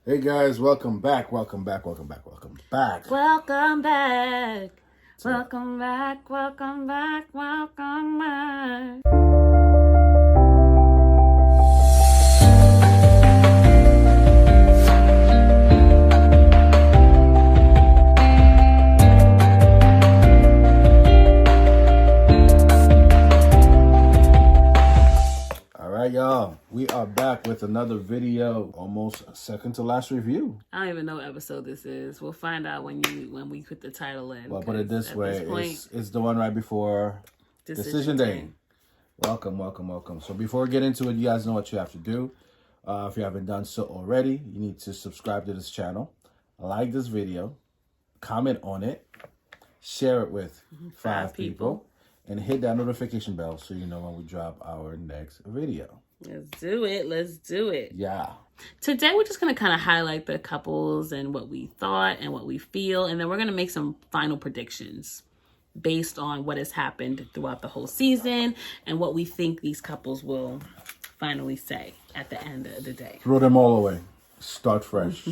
Hey guys, welcome back. Welcome back. Welcome back. All right, y'all. We are back with another video, almost second to last review. I don't even know what episode this is. We'll find out when we put the title in. Well, put it this way: it's the one right before Decision Day. Welcome. So before we get into it, you guys know what you have to do. If you haven't done so already, you need to subscribe to this channel, like this video, comment on it, share it with 5 people, and hit that notification bell so you know when we drop our next video. Let's do it. Yeah. Today we're just going to kind of highlight the couples and what we thought and what we feel, and then we're going to make some final predictions based on what has happened throughout the whole season and what we think these couples will finally say at the end of the day. Throw them all away. Start fresh.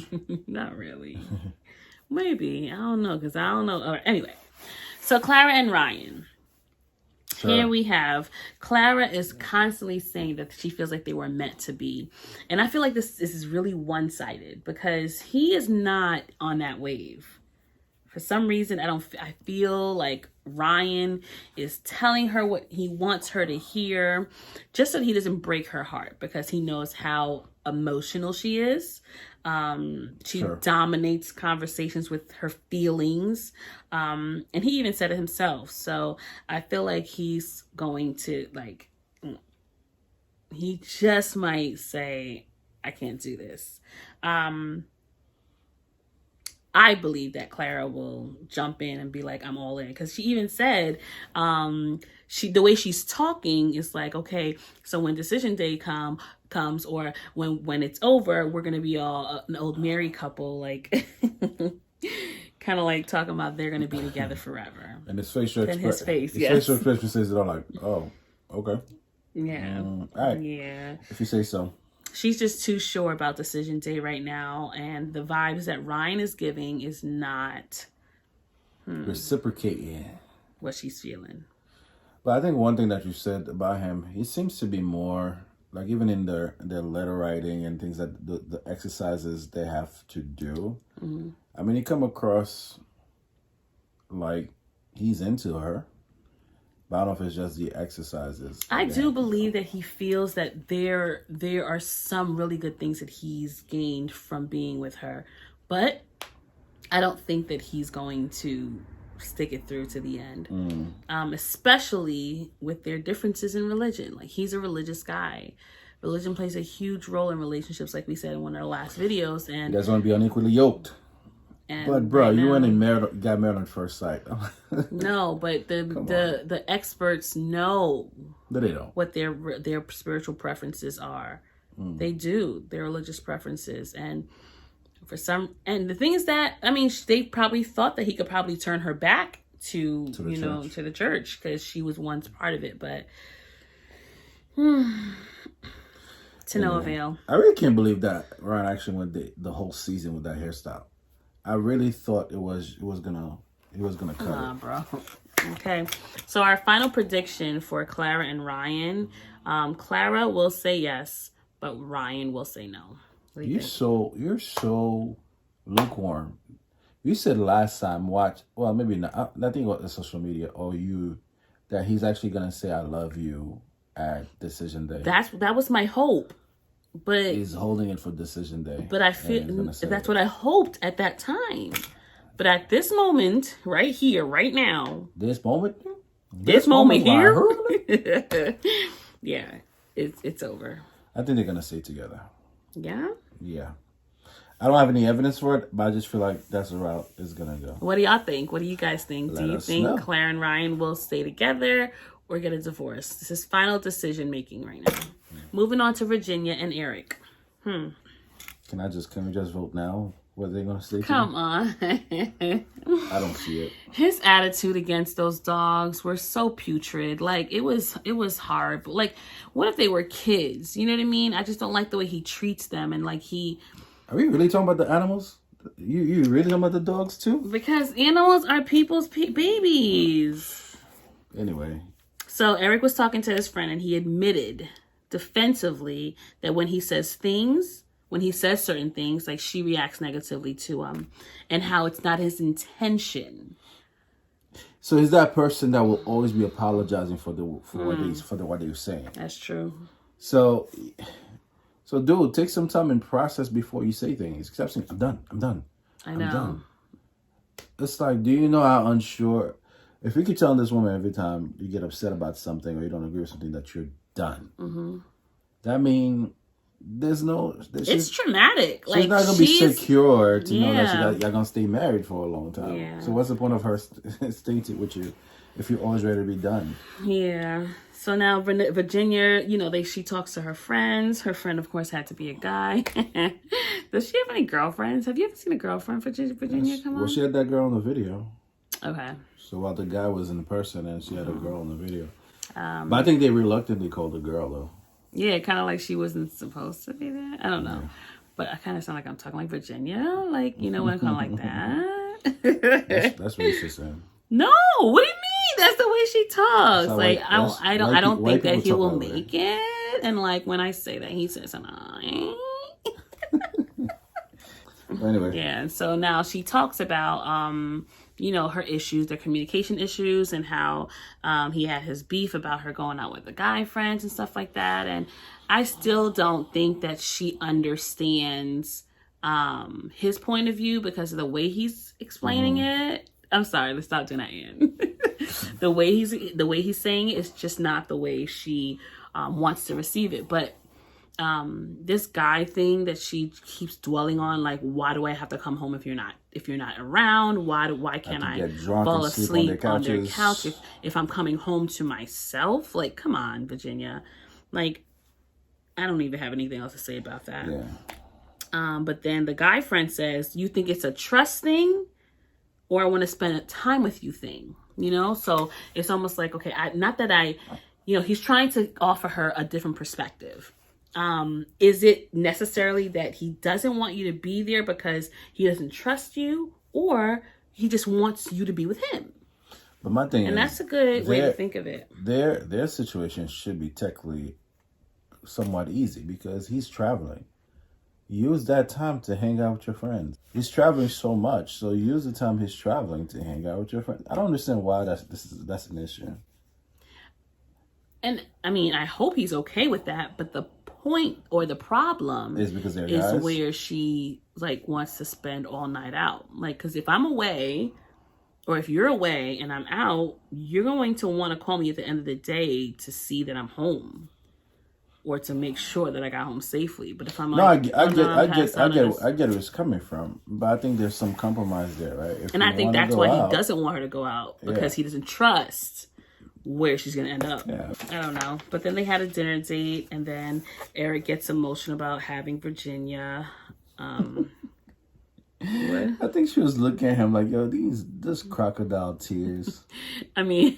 Not really. Maybe. I don't know, because I don't know. Anyway, so Clara and Ryan. Sure. Here we have Clara is constantly saying that she feels like they were meant to be. And I feel like this is really one-sided because he is not on that wave. For some reason, I feel like Ryan is telling her what he wants her to hear just so he doesn't break her heart because he knows how emotional she is. She dominates conversations with her feelings. And he even said it himself. So I feel like he's going to he just might say, I can't do this. I believe that Clara will jump in and be like, I'm all in. Because she even said, the way she's talking is like, okay, so when decision day comes or when it's over, we're going to be all an old married couple, like kind of like talking about they're going to be together forever. And his facial expression. His facial expression says it all like, oh, okay. Yeah. All right. Yeah. If you say so. She's just too sure about decision day right now. And the vibes that Ryan is giving is not reciprocating what she's feeling. But I think one thing that you said about him, he seems to be more like even in their letter writing and things that the exercises they have to do. Mm-hmm. I mean, he come across like he's into her. But I don't know if it's just the exercises. I do believe that he feels that there are some really good things that he's gained from being with her. But I don't think that he's going to stick it through to the end. Especially with their differences in religion. Like, he's a religious guy. Religion plays a huge role in relationships, like we said in one of our last videos. And you guys want to be unequally yoked. But bro, you went and got married on first sight. No, but the experts know that they don't what their spiritual preferences are. They do, their religious preferences, and the thing is that they probably thought that he could probably turn her back to the church because she was once part of it, but to no avail. I really can't believe that Ryan actually went the whole season with that hairstyle. I really thought he was gonna cut it. Bro. Okay. So our final prediction for Clara and Ryan, Clara will say yes, but Ryan will say no. You're so lukewarm. You said last time, maybe not. I think on social media that he's actually gonna say I love you at decision day. That was my hope. But he's holding it for decision day. But I feel that's what I hoped at that time. But at this moment, right here, right now. This moment here. Yeah, it's over. I think they're gonna stay together. Yeah? Yeah. I don't have any evidence for it, but I just feel like that's the route it's gonna go. What do y'all think? What do you guys think? Do you think Clara and Ryan will stay together or get a divorce? This is final decision making right now. Moving on to Virginia and Eric. Can we just vote now? Whether they're gonna stay? Come on. I don't see it. His attitude against those dogs were so putrid. Like it was hard. But like, what if they were kids? You know what I mean? I just don't like the way he treats them, and like he Are we really talking about the animals? You really talking about the dogs too? Because animals are people's babies. Anyway. So Eric was talking to his friend and he admitted defensively that when he says certain things, like she reacts negatively to him and how it's not his intention. So he's that person that will always be apologizing for what they're saying. That's true. So dude, take some time and process before you say things. Except saying, I'm done. I know. I'm done. It's like, do you know how unsure? If you keep telling this woman every time you get upset about something or you don't agree with something that you're done, that means it's traumatic. She's not gonna be secure to know that you're gonna stay married for a long time. Yeah. So what's the point of her staying with you if you're always ready to be done? Yeah. So now Virginia, she talks to her friends. Her friend, of course, had to be a guy. Does she have any girlfriends? Have you ever seen a girlfriend for Virginia? Come on. Well, she had that girl in the video. Okay. So while the guy was in person and she had a girl in the video. But I think they reluctantly called the girl, though. Yeah, kind of like she wasn't supposed to be there. I don't know. Yeah. But I kind of sound like I'm talking like Virginia. Like, when I'm kind of like that. That's racist, man. No, what do you mean? That's the way she talks. Like, I don't think that he will make it. And like when I say that, he says, Anyway. Yeah, and so now she talks about her issues, their communication issues, and how he had his beef about her going out with the guy friends and stuff like that. And I still don't think that she understands his point of view because of the way he's explaining it. I'm sorry, let's stop doing that, Ian. the way he's saying it is just not the way she wants to receive it. But this guy thing that she keeps dwelling on, like, why do I have to come home if you're not around? Why can't I fall asleep on their couch if I'm coming home to myself? Like, come on, Virginia. Like, I don't even have anything else to say about that. Yeah. But then the guy friend says, you think it's a trust thing or I want to spend a time with you thing, So it's almost like, okay, he's trying to offer her a different perspective. Is it necessarily that he doesn't want you to be there because he doesn't trust you, or he just wants you to be with him? But my thing and that's a good way to think of it. Their situation should be technically somewhat easy because he's traveling. Use that time to hang out with your friends. He's traveling so much, so use the time he's traveling to hang out with your friends. I don't understand why that's an issue. And I mean, I hope he's okay with that, but the point or the problem is because is where she like wants to spend all night out. Like, because if I'm away or if you're away and I'm out, you're going to want to call me at the end of the day to see that I'm home or to make sure that I got home safely. But if I'm like, I get where it's coming from, but I think there's some compromise there, right? And I think that's why he doesn't want her to go out because he doesn't trust where she's going to end up. Yeah. I don't know. But then they had a dinner date, and then Eric gets emotional about having Virginia. What? I think she was looking at him like, yo, this crocodile tears. I mean,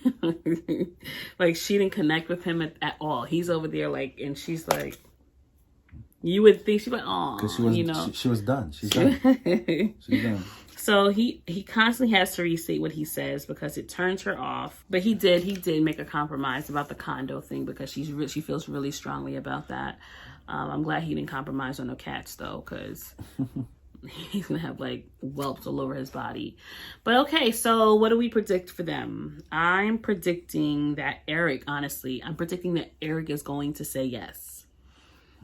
like, she didn't connect with him at all. He's over there, like, and she's like, you would think she'd be like, oh, because she was done. She's done. She's done. So he constantly has to restate what he says because it turns her off. But he did make a compromise about the condo thing because she feels really strongly about that. I'm glad he didn't compromise on the cats though, because he's gonna have like whelps all over his body. But okay, so what do we predict for them? I'm predicting that Eric is going to say yes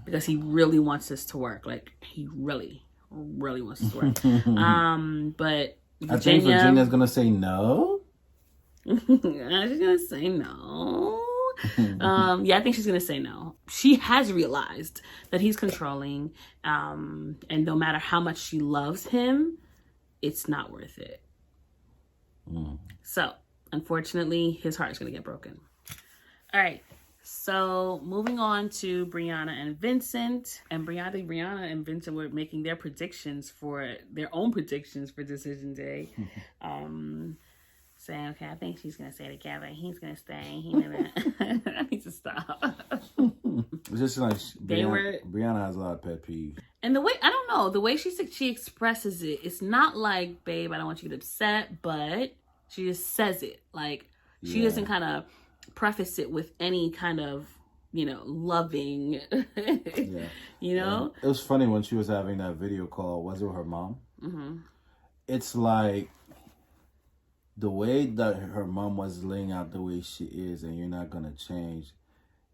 because he really wants this to work. Like, he really wants this to work. But Virginia, I think Virginia's gonna say no. She's gonna say no. I think she's gonna say no. She has realized that he's controlling, and no matter how much she loves him, it's not worth it. So unfortunately, his heart is gonna get broken. All right. So moving on to Brianna and Vincent. And Brianna and Vincent were making their own predictions for Decision Day. saying, okay, I think she's going to stay together. He's going to stay. I need to stop. It's just like Brianna has a lot of pet peeves. And the way, I don't know, the way she expresses it, it's not like, babe, I don't want you to get upset, but she just says it. Like, she doesn't kind of preface it with any kind of, loving, you know? It was funny when she was having that video call. Was it with her mom? Mm-hmm. It's like the way that her mom was laying out the way she is and you're not going to change.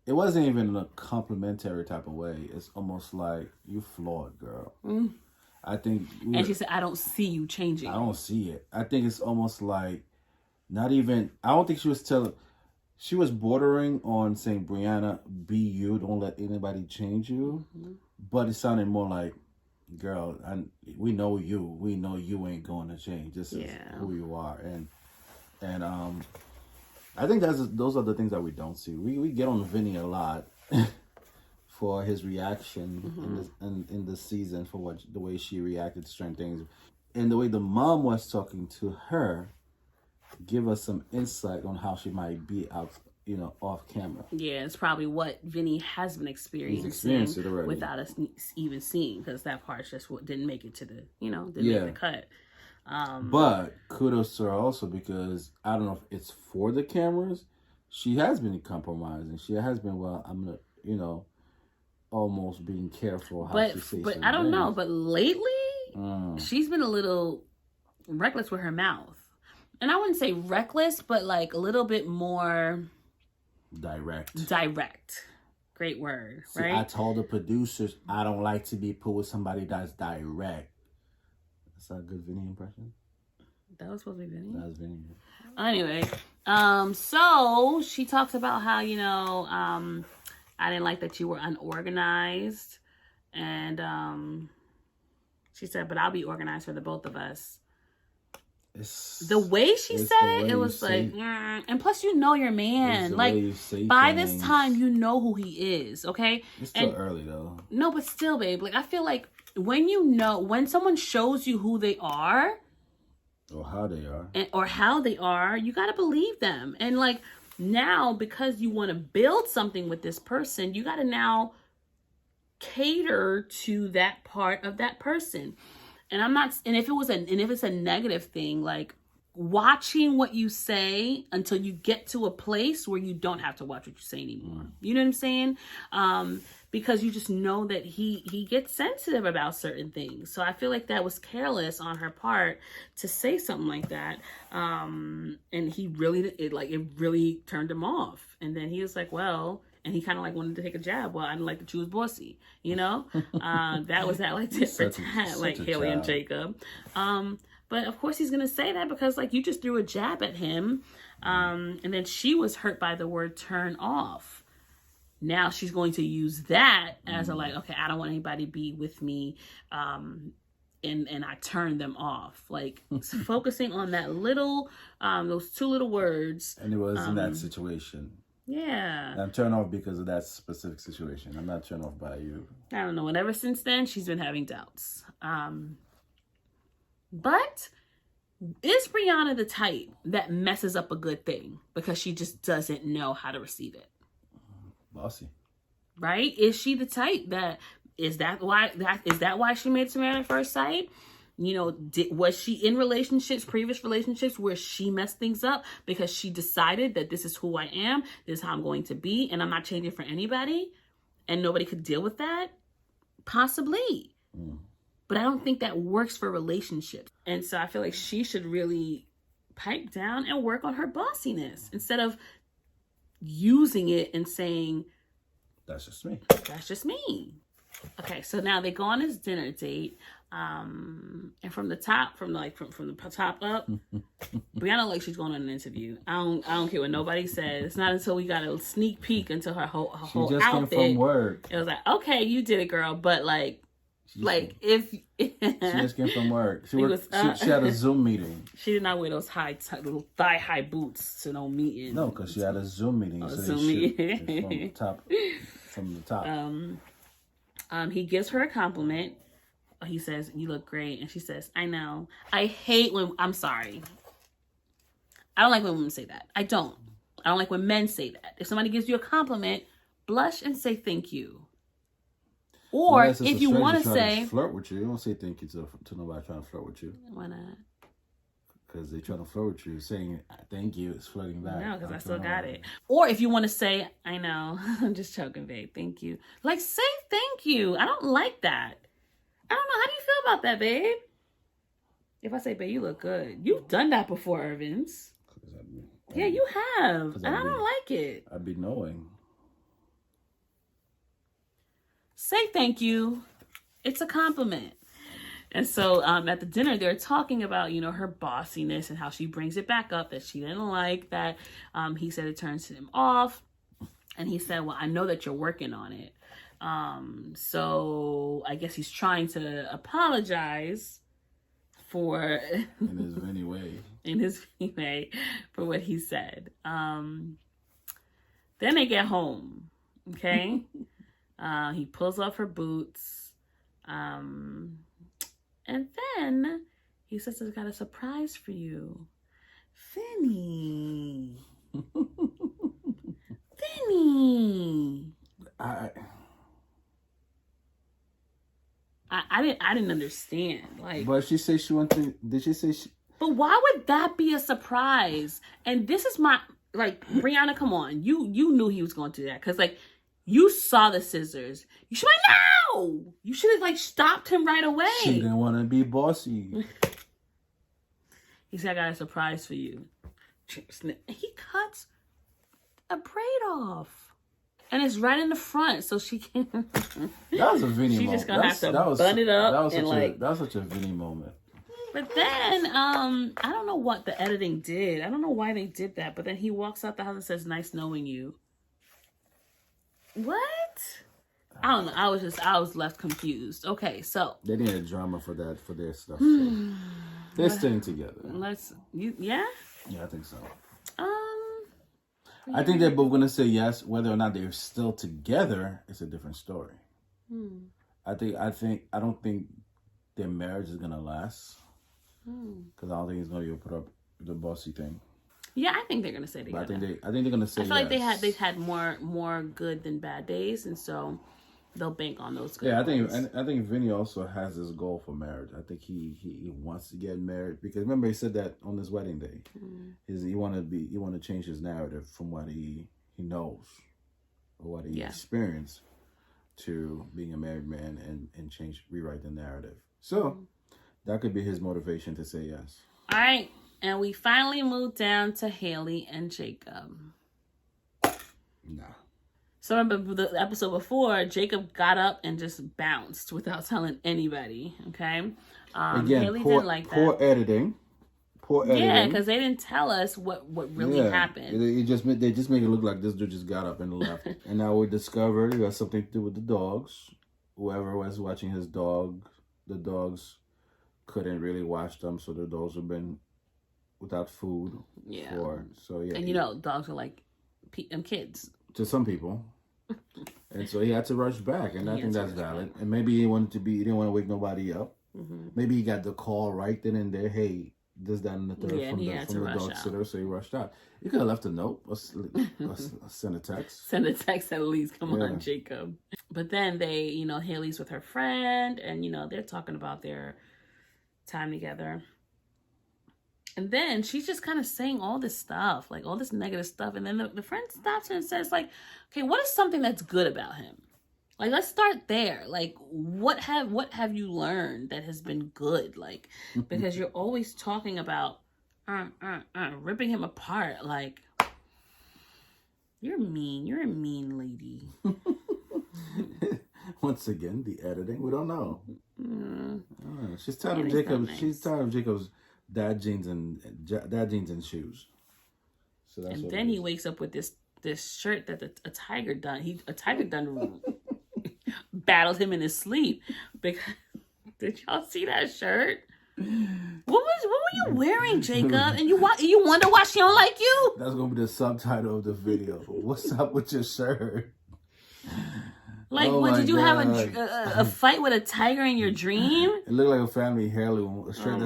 It wasn't even in a complimentary type of way. It's almost like, you flawed, girl. Mm. I think... And she said, I don't see you changing. I don't see it. I think it's almost like, not even... I don't think she was telling... She was bordering on saying, Brianna, be you. Don't let anybody change you. Mm-hmm. But it sounded more like, girl, we know you. We know you ain't going to change. This is who you are. And I think those are the things that we don't see. We get on Vinny a lot for his reaction in this season, for the way she reacted to certain things. And the way the mom was talking to her give us some insight on how she might be out, off camera. Yeah, it's probably what Vinny has been experiencing without us even seeing, because that part just didn't make it to the, didn't make the cut. But kudos to her also, because I don't know if it's for the cameras, she has been compromising. She has been, I'm gonna, almost being careful how she says. But I don't know. But lately, she's been a little reckless with her mouth. And I wouldn't say reckless, but like a little bit more direct. Great word, See, right? I told the producers I don't like to be put with somebody that's direct. That's a good Vinny impression. That was supposed to be Vinny? That was Vinny. Anyway, so she talks about how, I didn't like that you were unorganized. And she said, but I'll be organized for the both of us. The way she said it was like, and plus your man. Like, by this time, you know who he is, okay? It's still early, though. No, but still, babe. Like, I feel like when someone shows you who they are, or how they are, you got to believe them. And like, now, because you want to build something with this person, you got to now cater to that part of that person. And if it's a negative thing, like watching what you say until you get to a place where you don't have to watch what you say anymore. You know what I'm saying? Because you just know that he gets sensitive about certain things. So I feel like that was careless on her part to say something like that. And it really turned him off. And then he was like, well, and he kind of like wanted to take a jab. Well, I didn't like that you was bossy, that was that like tit for tat, like Haley and Jacob. But of course he's going to say that because like you just threw a jab at him. And then she was hurt by the word turn off. Now she's going to use that as okay, I don't want anybody to be with me. And I turned them off. Like focusing on that little, those two little words. And it was in that situation. Yeah. I'm turned off because of that specific situation. I'm not turned off by you. I don't know. And ever since then, she's been having doubts. But is Brianna the type that messes up a good thing because she just doesn't know how to receive it? Bossy. Right? Is she the type is that why she made it to Married at First Sight? Was she in previous relationships where she messed things up because she decided that this is who I am, this is how I'm going to be, and I'm not changing for anybody, and nobody could deal with that? Possibly. But I don't think that works for relationships. And so I feel like she should really pipe down and work on her bossiness instead of using it and saying, that's just me. That's just me. Okay, so now they go on this dinner date. And from the top up, Brianna like she's going on an interview. I don't care what nobody says. It's not until we got a sneak peek into her whole outfit. She just came from work. It was like, okay, you did it, girl. But she just came from work. She had a Zoom meeting. She did not wear those little thigh high boots to no meeting. No, because she had a Zoom meeting. From the top. He gives her a compliment. He says, you look great. And she says, I know. I hate when I don't like when women say that. I don't like when men say that. If somebody gives you a compliment, blush and say thank you. Or if you want to say flirt with you, you don't say thank you to nobody trying to flirt with you. Why not? Because they trying to flirt with you. Saying thank you is flirting back. No, because I still got it. Or if you want to say, I know, I'm just joking, babe. Thank you. Like, say thank you. I don't like that. I don't know. How do you feel about that, babe? If I say, babe, you look good. You've done that before, Irvins. Yeah, you have. And I don't like it. I'd be knowing. Say thank you. It's a compliment. And so at the dinner, they're talking about, you know, her bossiness and how she brings it back up that she didn't like that. He said it turns him off. And he said, well, I know that you're working on it. So I guess he's trying to apologize for... in his many way. In his many way for what he said. Then they get home. Okay? He pulls off her boots. And then he says, I've got a surprise for you. Vinny. Vinny. I didn't understand. Like, but she said she wanted. Did she say she? But why would that be a surprise? And this is my, like, Brianna, come on. You knew he was going to do that. Because, like, you saw the scissors. You should have, no! You should have, like, stopped him right away. She didn't want to be bossy. He said, I got a surprise for you. He cuts a braid off. And it's right in the front, so she can... That was a Vinny moment. She's just going to have to bun it up. That was such a Vinny moment. But then, I don't know what the editing did. I don't know why they did that. But then he walks out the house and says, nice knowing you. What? I don't know. I was left confused. Okay, so. They needed drama for their stuff. So. They're staying together. Yeah? Yeah, I think so. I think they're both going to say yes. Whether or not they're still together, it's a different story. I don't think their marriage is going to last. Because I don't think he's going to put up the bossy thing. Yeah, I think they're going to stay together. I think they're going to say yes. I feel like they've had more good than bad days, and so they'll bank on those good ones. I think Vinny also has this goal for marriage. I think he wants to get married because remember he said that on his wedding day. He want to change his narrative from what he knows or what he experienced to being a married man and rewrite the narrative. So that could be his motivation to say yes. All right. And we finally moved down to Haley and Jacob. Nah. So remember the episode before, Jacob got up and just bounced without telling anybody. Okay. Again, Haley didn't like that. Poor editing. Yeah, because they didn't tell us what really happened. They just make it look like this dude just got up and left. And now we discovered it has something to do with the dogs. Whoever was watching his dog, the dogs couldn't really watch them, so the dogs have been without food. Yeah. And dogs are like kids. To some people. And so he had to rush back, and I think that's valid. And maybe he didn't want to wake nobody up. Maybe he got the call right then and there, hey, this, that, and the third from the dog sitter, so he rushed out. You could have left a note or send a text. Send a text at least. Come on, Jacob. But then they, Haley's with her friend, and, they're talking about their time together. And then she's just kind of saying all this stuff, like all this negative stuff. And then the friend stops her and says, like, okay, what is something that's good about him? Like, let's start there. Like, what have you learned that has been good? Like, because you're always talking about ripping him apart. Like, you're mean. You're a mean lady. Once again, the editing. We don't know. She's tired of Jacob. Nice. She's tired of Jacob's dad jeans and shoes. So that's. And then he wakes up with this shirt that a tiger done. A tiger done battled him in his sleep. Because, did y'all see that shirt? What were you wearing, Jacob? And you wonder why she don't like you? That's gonna be the subtitle of the video. What's up with your shirt? Like, what, did you have a fight with a tiger in your dream? It looked like a family heirloom. A shirt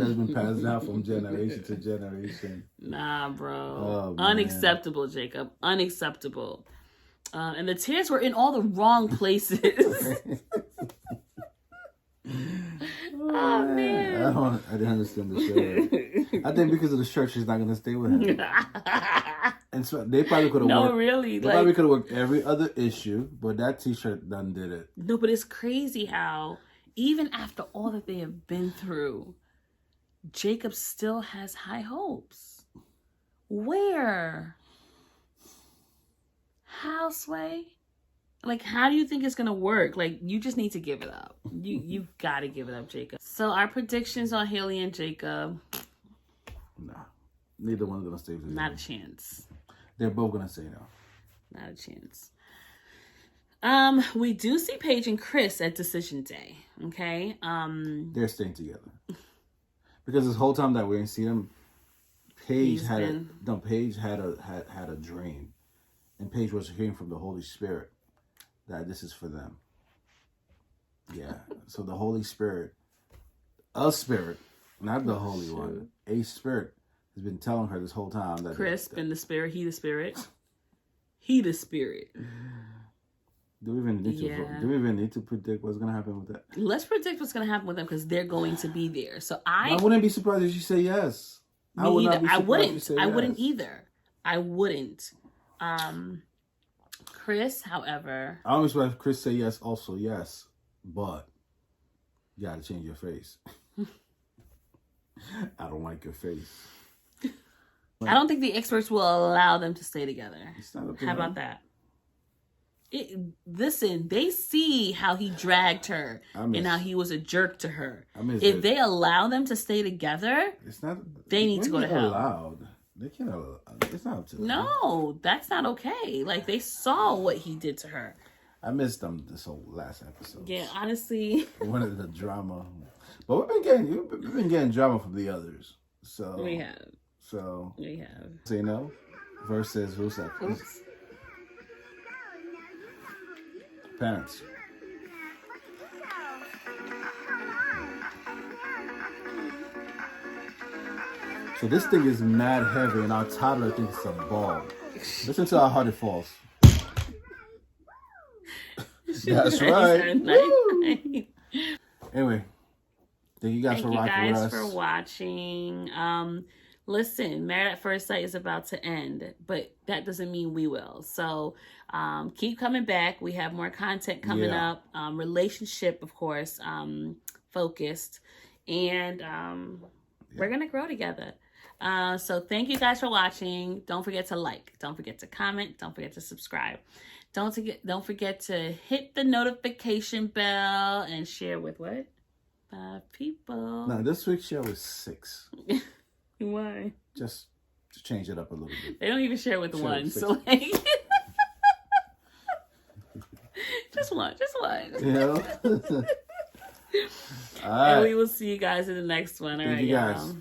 that's been passed down from generation to generation. Nah, bro. Unacceptable, Jacob. Unacceptable. And the tears were in all the wrong places. Oh man! I didn't understand the show. I think because of the shirt, she's not gonna stay with him. And so they probably could have. No, really. They probably could have worked every other issue, but that T-shirt done did it. No, but it's crazy how even after all that they have been through, Jacob still has high hopes. Where? How, Sway? Like, how do you think it's gonna work? Like, you just need to give it up. You've got to give it up, Jacob. So our predictions on Haley and Jacob. Nah, neither one's gonna stay with Not a chance. They're both gonna say no. Not a chance. We do see Paige and Chris at Decision Day. Okay. They're staying together because this whole time that we didn't see them, Paige had a dream, and Paige was hearing from the Holy Spirit that this is for them. Yeah. So the Holy Spirit, a spirit, not the Holy One, a spirit has been telling her this whole time that Chris been the spirit, he the spirit. He the spirit. Do we even need to predict what's gonna happen with that? Let's predict what's gonna happen with them because they're going to be there. So I wouldn't be surprised if you say yes. I wouldn't either. I wouldn't. Chris, however, I always want Chris say yes, also yes, but you gotta change your face. I don't like your face. I don't think the experts will allow them to stay together. How about that? Listen, they see how he dragged her and how he was a jerk to her. If they allow them to stay together, they need to go to hell. Allowed. They can't allow. It's not up to them. No, that's not okay. Like, they saw what he did to her. I missed them this whole last episode. Yeah, honestly. One of the drama, but we've been getting drama from the others. So we have. Say no versus who's that? Oops. Parents. So this thing is mad heavy, and our toddler thinks it's a ball. Listen to how hard it falls. That's right. Anyway, thank you guys for rocking with us. For watching. Listen, Married at First Sight is about to end, but that doesn't mean we will. So keep coming back. We have more content coming up. Relationship, of course, focused. And we're going to grow together. So thank you guys for watching. Don't forget to like. Don't forget to comment. Don't forget to subscribe. Don't forget to hit the notification bell and share with what? 5 people. No, this week's show is 6. Why? Just to change it up a little bit. They don't even share with one. So like just one. Yeah. All right. And we will see you guys in the next one. All right, you guys. y'all.